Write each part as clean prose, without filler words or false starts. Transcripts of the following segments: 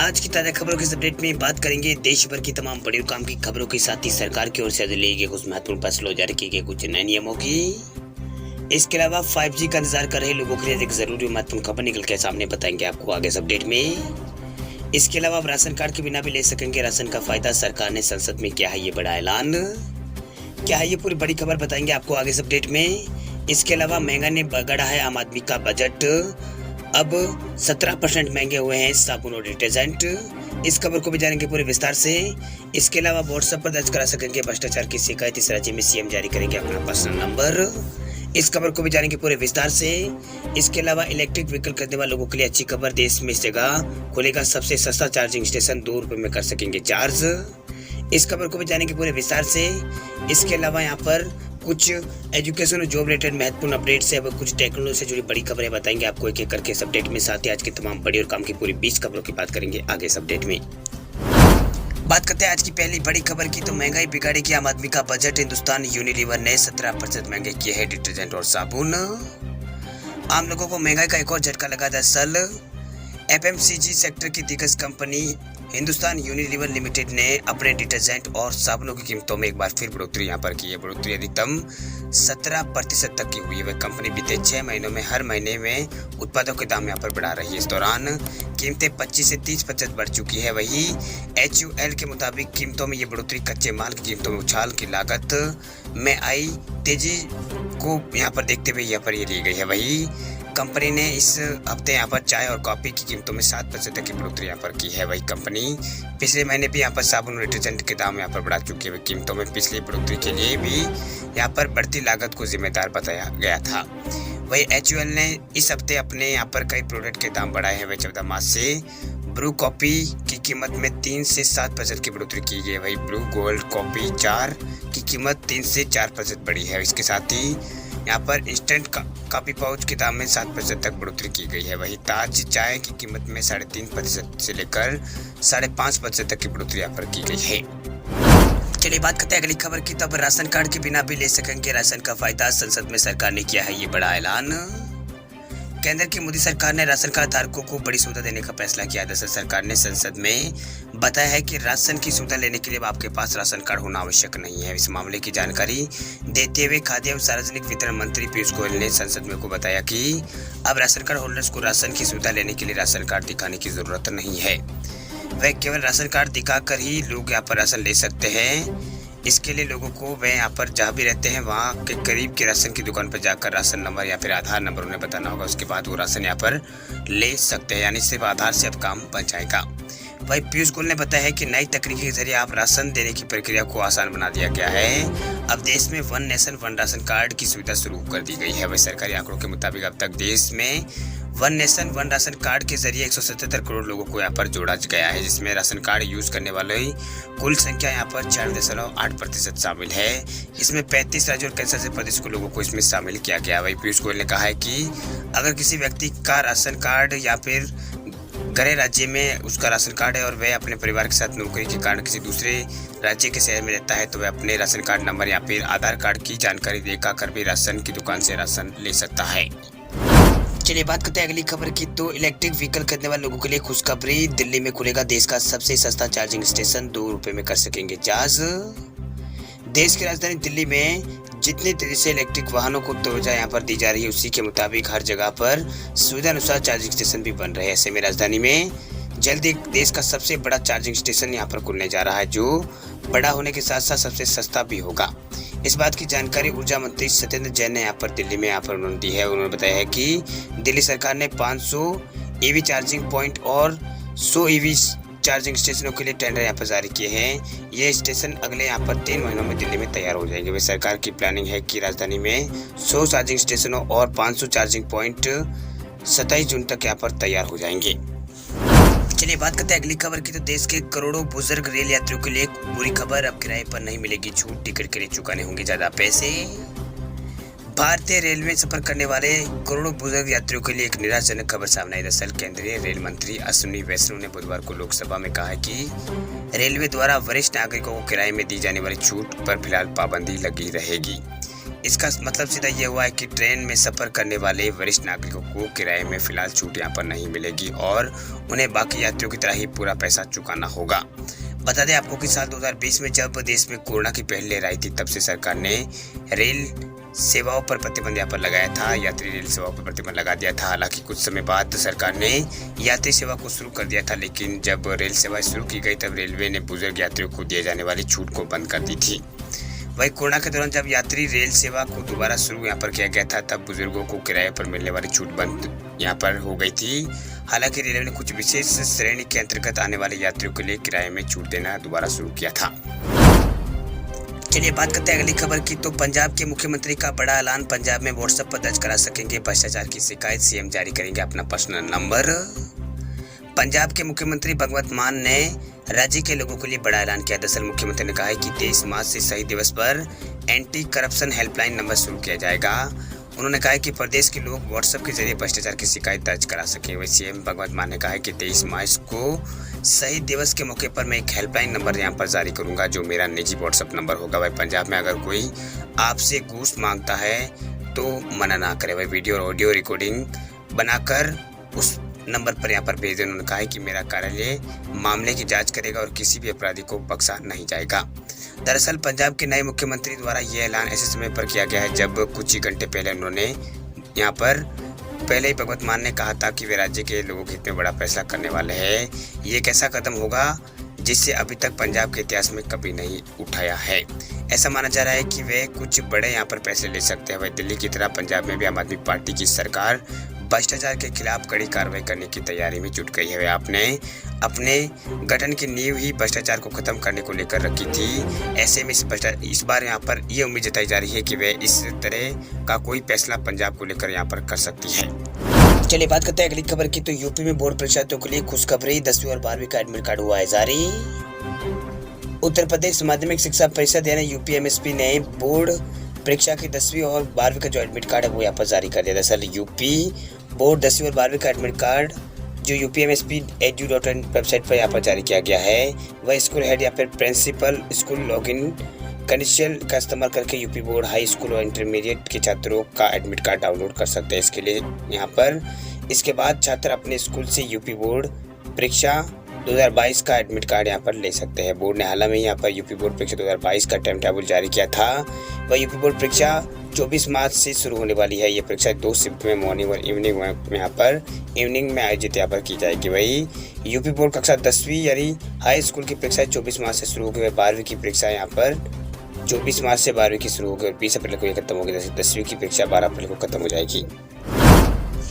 आज की ताजा खबरों के इस अपडेट में बात करेंगे देश भर की तमाम बड़ी और काम की खबरों के साथ ही सरकार की ओर से लिए गए कुछ महत्वपूर्ण फैसलों जारी किए गए कुछ नए नियमों की। इसके अलावा 5G का इंतजार कर रहे लोगों के लिए एक जरूरी और महत्वपूर्ण खबर निकल के सामने बताएंगे आपको आगे इस अपडेट में। इसके अलावा आप राशन कार्ड के बिना भी ले सकेंगे राशन का फायदा, सरकार ने संसद में किया है ये बड़ा ऐलान। क्या है ये पूरी बड़ी खबर बताएंगे आपको आगे इस अपडेट में। इसके अलावा महंगा ने बगड़ा है आम आदमी का बजट, अब 17% महंगे हुए हैं साबुन और डिटर्जेंट। इस खबर को भी जानेंगे पूरे विस्तार से। इसके अलावा व्हाट्सएप पर दर्ज करा सकेंगे भ्रष्टाचार की शिकायत, इस राज्य में सीएम जारी करेंगे अपना पर्सनल नंबर। इस खबर को भी जानेंगे पूरे विस्तार से। इसके अलावा इलेक्ट्रिक व्हीकल खरीदने वाले लोगों के लिए अच्छी खबर, देश में इस जगह खुलेगा सबसे सस्ता चार्जिंग स्टेशन, 2 रुपए में कर सकेंगे चार्ज। इस खबर को भी जानेंगे पूरे विस्तार से। इसके अलावा यहाँ पर कुछ एजुकेशन और जॉब रिलेटेड महत्वपूर्ण अपडेट्स है, कुछ टेक्नोलॉजी से जुड़ी बड़ी खबरें बताएंगे आपको एक एक करके इस अपडेट में। साथ ही आज की तमाम बड़ी और काम की पूरी 20 खबरों की बात करेंगे आगे इस अपडेट में। बात करते हैं आज की पहली बड़ी खबर की, तो महंगाई बिगाड़ेगी आम आदमी का बजट, हिंदुस्तान यूनिलीवर ने 17% महंगे किए हैं डिटर्जेंट और साबुन। आम लोगों को महंगाई का एक और झटका लगा। दरअसल एफएमसीजी सेक्टर की दिग्गज कंपनी हिंदुस्तान यूनिलीवर लिमिटेड ने अपने डिटर्जेंट और साबुनों की कीमतों में एक बार फिर बढ़ोतरी यहाँ पर की है। बढ़ोतरी अधिकतम 17% तक की हुई है। वह कंपनी बीते 6 महीनों में हर महीने में उत्पादों के दाम यहाँ पर बढ़ा रही है। इस दौरान कीमतें 25 से 30% बढ़ चुकी है। वही HUL के मुताबिक कीमतों में ये बढ़ोतरी कच्चे माल की कीमतों में उछाल की लागत में आई तेजी को यहाँ पर देखते हुए यहाँ पर ये ली गई है। वही कंपनी ने इस हफ्ते यहाँ पर चाय और कॉफी की कीमतों में 7% तक की बढ़ोतरी यहाँ पर की है। वही कंपनी पिछले महीने भी यहाँ पर साबुन और डिटर्जेंट के दाम यहाँ पर बढ़ा चुकी है। कीमतों में पिछली बढ़ोतरी के लिए भी यहाँ पर बढ़ती लागत को जिम्मेदार बताया गया था। वही HUL ने इस हफ्ते अपने यहाँ पर कई प्रोडक्ट के दाम बढ़ाए हैं। वही 14 मार्च से ब्रू कॉफी की कीमत में 3 से 7% की बढ़ोतरी की गई है। वही ब्रू गोल्ड कॉफी 4 की कीमत 3 से 4% बढ़ी है। इसके साथ ही यहाँ पर इंस्टेंट कॉफी पाउच के दाम में 7% तक बढ़ोतरी की गई है। वही ताज चाय की कीमत में 3.5% से लेकर 5.5% तक की बढ़ोतरी यहाँ पर की गई है। चलिए बात करते हैं अगली खबर की, तब राशन कार्ड के बिना भी ले सकेंगे राशन का फायदा, संसद में सरकार ने किया है ये बड़ा ऐलान। केंद्र की मोदी सरकार ने राशन कार्ड धारकों को बड़ी सुविधा देने का फैसला किया। दरअसल सरकार ने संसद में बताया है कि राशन की सुविधा लेने के लिए आपके पास राशन कार्ड होना आवश्यक नहीं है। इस मामले की जानकारी देते हुए खाद्य एवं सार्वजनिक वितरण मंत्री पीयूष गोयल ने संसद में को बताया कि अब राशन कार्ड होल्डर्स को राशन की सुविधा लेने के लिए राशन कार्ड दिखाने की जरूरत नहीं है। वह केवल राशन कार्ड दिखाकर ही लोग यहाँ पर राशन ले सकते हैं। इसके लिए लोगों को वह यहाँ पर जहाँ भी रहते हैं वहाँ के करीब के राशन की दुकान पर जाकर राशन नंबर या फिर आधार नंबर उन्हें बताना होगा। उसके बाद वो राशन यहाँ पर ले सकते हैं, यानी सिर्फ आधार से अब काम बन जाएगा। वही पीयूष गोयल ने बताया है कि नई तकनीक के जरिए आप राशन देने की प्रक्रिया को आसान बना दिया गया है। अब देश में 1 नेशन 1 राशन कार्ड की सुविधा शुरू कर दी गई है। वही सरकारी आंकड़ों के मुताबिक अब तक देश में 1 नेशन 1 राशन कार्ड के जरिए 177 करोड़ लोगों को यहाँ पर जोड़ा गया है, जिसमें राशन कार्ड यूज करने वाले कुल संख्या यहाँ पर 4.8% शामिल है। इसमें 35 राज्यों और कैंसर से प्रदेश के लोगों को इसमें शामिल किया गया। वही पीयूष गोयल ने कहा है कि अगर किसी व्यक्ति का राशन कार्ड या फिर गृह राज्य में उसका राशन कार्ड है और वह अपने परिवार के साथ नौकरी के कारण किसी दूसरे राज्य के शहर में रहता है, तो वह अपने राशन कार्ड नंबर या फिर आधार कार्ड की जानकारी दिखाकर भी राशन की दुकान से राशन ले सकता है। चलिए बात करते हैं अगली खबर की, तो इलेक्ट्रिक व्हीकल खरीदने वाले लोगों के लिए खुशखबरी, दिल्ली में खुलेगा देश का सबसे सस्ता चार्जिंग स्टेशन, 2 रुपए में कर सकेंगे चार्ज। देश की राजधानी दिल्ली में जितनी तेजी से इलेक्ट्रिक वाहनों को तवज्जो यहाँ पर दी जा रही है, उसी के मुताबिक हर जगह पर सुविधा अनुसार चार्जिंग स्टेशन भी बन रहे हैं। ऐसे में राजधानी में जल्द एक देश का सबसे बड़ा चार्जिंग स्टेशन यहाँ पर खुलने जा रहा है, जो बड़ा होने के साथ साथ सबसे सस्ता भी होगा। इस बात की जानकारी ऊर्जा मंत्री सत्येंद्र जैन ने यहाँ पर दिल्ली में उन्होंने दी है। उन्होंने बताया है कि दिल्ली सरकार ने 500 EV चार्जिंग पॉइंट और 100 EV चार्जिंग स्टेशनों के लिए टेंडर यहाँ पर जारी किए हैं। ये स्टेशन अगले यहाँ पर 3 महीनों में दिल्ली में तैयार हो जाएंगे। वह सरकार की प्लानिंग है कि राजधानी में 100 चार्जिंग स्टेशनों और 500 चार्जिंग पॉइंट 27 जून तक यहाँ पर तैयार हो जाएंगे। चलिए बात करते हैं अगली खबर की, तो देश के करोड़ों बुजुर्ग रेल यात्रियों के लिए एक बुरी खबर, अब किराए पर नहीं मिलेगी छूट, टिकट के लिए चुकाने होंगे ज्यादा पैसे। भारतीय रेल में सफर करने वाले करोड़ों बुजुर्ग यात्रियों के लिए एक निराशाजनक खबर सामने आई। दरअसल केंद्रीय रेल मंत्री अश्विनी वैष्णव ने बुधवार को लोकसभा में कहा कि रेलवे द्वारा वरिष्ठ नागरिकों को किराए में दी जाने वाली छूट पर फिलहाल पाबंदी लगी रहेगी। इसका मतलब सीधा ये हुआ है कि ट्रेन में सफ़र करने वाले वरिष्ठ नागरिकों को किराए में फिलहाल छूट यहाँ पर नहीं मिलेगी और उन्हें बाकी यात्रियों की तरह ही पूरा पैसा चुकाना होगा। बता दें आपको कि साल 2020 में जब देश में कोरोना की पहली लहर आई थी, तब से सरकार ने रेल सेवाओं पर प्रतिबंध यहाँ पर लगाया था, यात्री रेल सेवाओं पर प्रतिबंध लगा दिया था। हालांकि कुछ समय बाद सरकार ने यात्री सेवा को शुरू कर दिया था, लेकिन जब रेल सेवा शुरू की गई तब रेलवे ने बुजुर्ग यात्रियों को दिए जाने वाली छूट को बंद कर दी थी। वही कोरोना के दौरान जब यात्री रेल सेवा को दोबारा शुरू यहाँ पर किया गया था, तब बुजुर्गों को किराए पर मिलने वाली छूट बंद यहाँ पर हो गई थी। हालांकि रेलवे ने कुछ विशेष श्रेणी के अंतर्गत आने वाले यात्रियों के लिए किराए में छूट देना दोबारा शुरू किया था। चलिए बात करते हैं अगली खबर की। तो पंजाब के मुख्यमंत्री का बड़ा ऐलान, पंजाब में व्हाट्सएप पर दर्ज करा सकेंगे भ्रष्टाचार की शिकायत, सीएम जारी करेंगे अपना पर्सनल नंबर। पंजाब के मुख्यमंत्री भगवंत मान ने राज्य के लोगों के लिए बड़ा ऐलान किया। दरअसल मुख्यमंत्री ने कहा है कि 23 मार्च से शहीद दिवस पर एंटी करप्शन हेल्पलाइन नंबर शुरू किया जाएगा। उन्होंने कहा है कि प्रदेश के लोग व्हाट्सएप के जरिए भ्रष्टाचार की शिकायत दर्ज करा सकें। वही सीएम भगवंत मान ने कहा है कि 23 मार्च को शहीद दिवस के मौके पर मैं एक हेल्पलाइन नंबर यहाँ पर जारी करूंगा, जो मेरा निजी व्हाट्सएप नंबर होगा। वही पंजाब में अगर कोई आपसे घूस मांगता है तो मना ना करे, वही वीडियो और ऑडियो रिकॉर्डिंग बनाकर उस नंबर पर यहाँ पर भेज दें। उन्होंने कहा है कि मेरा कार्यालय मामले की जांच करेगा और किसी भी अपराधी को बख्शा नहीं जाएगा। दरअसल पंजाब के नए मुख्यमंत्री द्वारा यह ऐलान ऐसे समय पर किया गया है जब कुछ ही घंटे पहले उन्होंने यहाँ पर पहले ही भगवंत मान ने कहा था कि वे राज्य के लोगों के हित में बड़ा फैसला करने वाले हैं। ये एक ऐसा कदम होगा जिससे अभी तक पंजाब के इतिहास में कभी नहीं उठाया है। ऐसा माना जा रहा है कि वे कुछ बड़े यहाँ पर फैसले ले सकते हैं। वही दिल्ली की तरह पंजाब में भी आम आदमी पार्टी की सरकार भ्रष्टाचार के खिलाफ कड़ी कार्रवाई करने की तैयारी में जुट गई है। वे आपने अपने गठन की नींव ही भ्रष्टाचार को खत्म करने को लेकर रखी थी। ऐसे में इस बार यहाँ पर ये उम्मीद जताई जा रही है कि वे इस तरह का कोई फैसला पंजाब को लेकर यहाँ पर कर सकती है। चलिए बात करते हैं अगली खबर की। तो यूपी में बोर्ड परीक्षार्थियों के लिए खुशखबरी, 10वीं और 12वीं का एडमिट कार्ड हुआ है जारी। उत्तर प्रदेश माध्यमिक शिक्षा परिषद यानी यूपीएमएसपी ने बोर्ड परीक्षा की 10वीं और 12वीं का जो एडमिट कार्ड है वो यहाँ पर जारी कर दिया। दरअसल यूपी बोर्ड 10वीं और 12वीं का एडमिट कार्ड जो upmsp.edu.in वेबसाइट पर यहाँ पर जारी किया गया है, वह स्कूल हेड या फिर प्रिंसिपल स्कूल लॉगिन क्रेडेंशियल का इस्तेमाल करके यूपी बोर्ड हाई स्कूल और इंटरमीडिएट के छात्रों का एडमिट कार्ड डाउनलोड कर सकते हैं। इसके लिए यहाँ पर इसके बाद छात्र अपने स्कूल से यूपी बोर्ड परीक्षा 2022 का एडमिट कार्ड यहाँ पर ले सकते हैं। बोर्ड ने हाल ही में यहाँ पर यूपी बोर्ड परीक्षा 2022 का टाइम टेबल जारी किया था। वह यूपी बोर्ड परीक्षा 24 मार्च से शुरू होने वाली है। ये परीक्षा 2 शिफ्ट में मॉर्निंग और इवनिंग में यहाँ पर इवनिंग में आयोजित यहाँ पर की जाएगी। वही यूपी बोर्ड कक्षा 10वीं यानी हाई स्कूल की परीक्षा 24 मार्च से शुरू होगी। वह 12वीं की परीक्षा यहाँ पर 24 मार्च से 12वीं की शुरू होगी और 20 अप्रैल को ये खत्म होगी। जैसे 10वीं की परीक्षा 12 अप्रैल को खत्म हो जाएगी।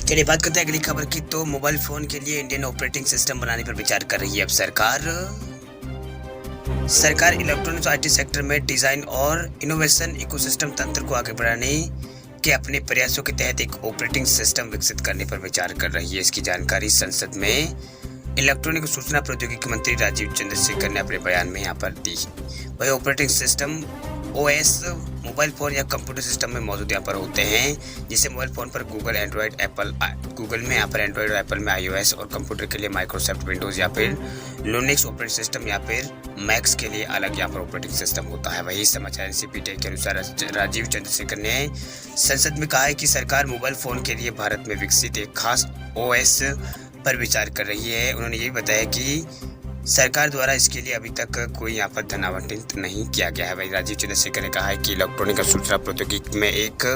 चलिए बात करते हैं अगली खबर की। तो मोबाइल फोन के लिए इंडियन ऑपरेटिंग सिस्टम बनाने पर विचार कर रही है अब सरकार इलेक्ट्रॉनिक्स आईटी सेक्टर में डिजाइन और इनोवेशन इकोसिस्टम तंत्र को आगे बढ़ाने के अपने प्रयासों के तहत एक ऑपरेटिंग सिस्टम विकसित करने पर विचार कर रही है। इसकी जानकारी संसद में इलेक्ट्रॉनिक सूचना प्रौद्योगिकी मंत्री राजीव चंद्रशेखर ने अपने बयान में यहाँ पर दी। वही operating system OS mobile phone या कंप्यूटर सिस्टम में मौजूद यहाँ पर होते हैं, जिसे मोबाइल फ़ोन पर गूगल एंड्रॉयड एप्पल गूगल में यहाँ पर एंड्रॉयड और एप्पल में iOS और कंप्यूटर के लिए माइक्रोसॉफ्ट विंडोज़ या फिर लिनक्स ऑपरेटिंग सिस्टम या फिर मैक्स के लिए अलग यहाँ पर ऑपरेटिंग सिस्टम होता है। वही समाचार एजेंसी पीटीआई के अनुसार राजीव चंद्रशेखर ने संसद में कहा है कि सरकार मोबाइल फ़ोन के लिए भारत में विकसित एक खास OS पर विचार कर रही है। उन्होंने ये भी बताया कि सरकार द्वारा इसके लिए अभी तक कोई यहाँ पर धन आवंटित नहीं किया गया है। वही राजीव चंद्रशेखर ने कहा है कि इलेक्ट्रॉनिक और सूचना प्रौद्योगिकी में एक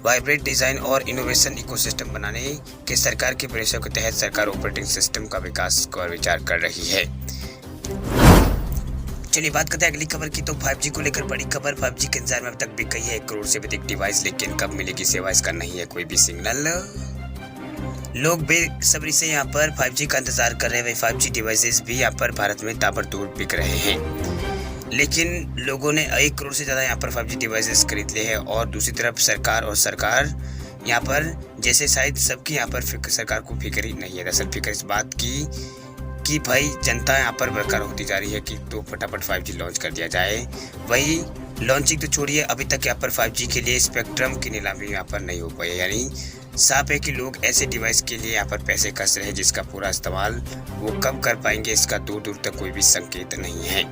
वाइब्रेंट डिजाइन और इनोवेशन इकोसिस्टम बनाने के सरकार के प्रयासों के तहत सरकार ऑपरेटिंग सिस्टम का विकास पर विचार कर रही है। चलिए बात करते हैं अगली खबर की। तो 5G को लेकर बड़ी खबर, 5G के इंतजार में अब तक बिक गई है 1 करोड़ से अधिक डिवाइस, लेकिन कब मिलेगी सेवा इसका नहीं है कोई भी सिग्नल। लोग बेसब्री से यहाँ पर 5G का इंतजार कर रहे हैं। 5G डिवाइसेस भी यहाँ पर भारत में ताबड़तोड़ बिक रहे हैं, लेकिन लोगों ने 1 करोड़ से ज़्यादा यहाँ पर 5G डिवाइसेस खरीद लिए हैं। और दूसरी तरफ सरकार यहाँ पर जैसे शायद सबकी यहाँ पर सरकार को फिक्र ही नहीं है। दरअसल फिक्र इस बात की कि भाई जनता यहाँ पर बरकरार होती जा रही है कि तो फटाफट 5G लॉन्च कर दिया जाए। वही लॉन्चिंग तो छोड़िए, अभी तक यहाँ पर 5G के लिए स्पेक्ट्रम की नीलामी यहाँ पर नहीं हो पाई है। यानी साफ है कि लोग ऐसे डिवाइस के लिए यहाँ पर पैसे कस रहे हैं जिसका पूरा इस्तेमाल वो कब कर पाएंगे इसका दूर दूर तक कोई भी संकेत नहीं है।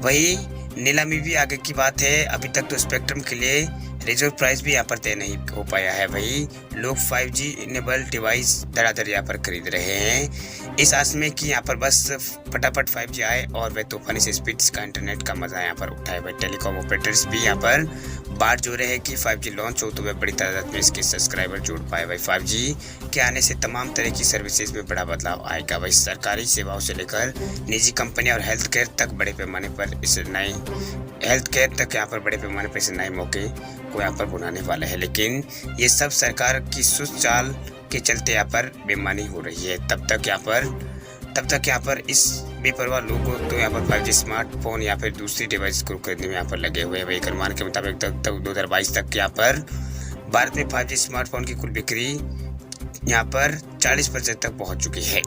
वही नीलामी भी आगे की बात है। अभी तक तो स्पेक्ट्रम के लिए रिजर्व प्राइस भी यहाँ पर तय नहीं हो पाया है। वही लोग 5G इनेबल डिवाइस धड़ाधड़ यहाँ पर खरीद रहे हैं, इस आस में कि यहाँ पर बस फटाफट 5G आए और वह तूफानी से स्पीड का इंटरनेट का मजा यहाँ पर उठाए। वह टेलीकॉम ऑपरेटर्स भी यहाँ पर बाट जो रहे हैं कि 5G लॉन्च हो तो वह बड़ी तादाद में इसके सब्सक्राइबर जोड़ पाए। वही 5G के आने से तमाम तरह की सर्विसेज में बड़ा बदलाव आएगा। वही सरकारी सेवाओं से लेकर निजी कंपनियां और हेल्थ केयर तक बड़े पैमाने पर इस नए यहाँ पर इस नए मौके को यहाँ पर बुलाने वाला है। लेकिन ये सब सरकार की सुस्त चाल के चलते यहाँ पर बेईमानी हो रही है। तब तक यहाँ पर इस बेपरवाह लोगों तो यहाँ पर 5G स्मार्टफोन या फिर दूसरी डिवाइस को खरीदने में यहाँ पर लगे हुए हैं। वही अनुमान के मुताबिक तक 2022 तक यहाँ पर भारत में 5G स्मार्टफोन की कुल बिक्री यहाँ पर 40% तक पहुँच चुकी है।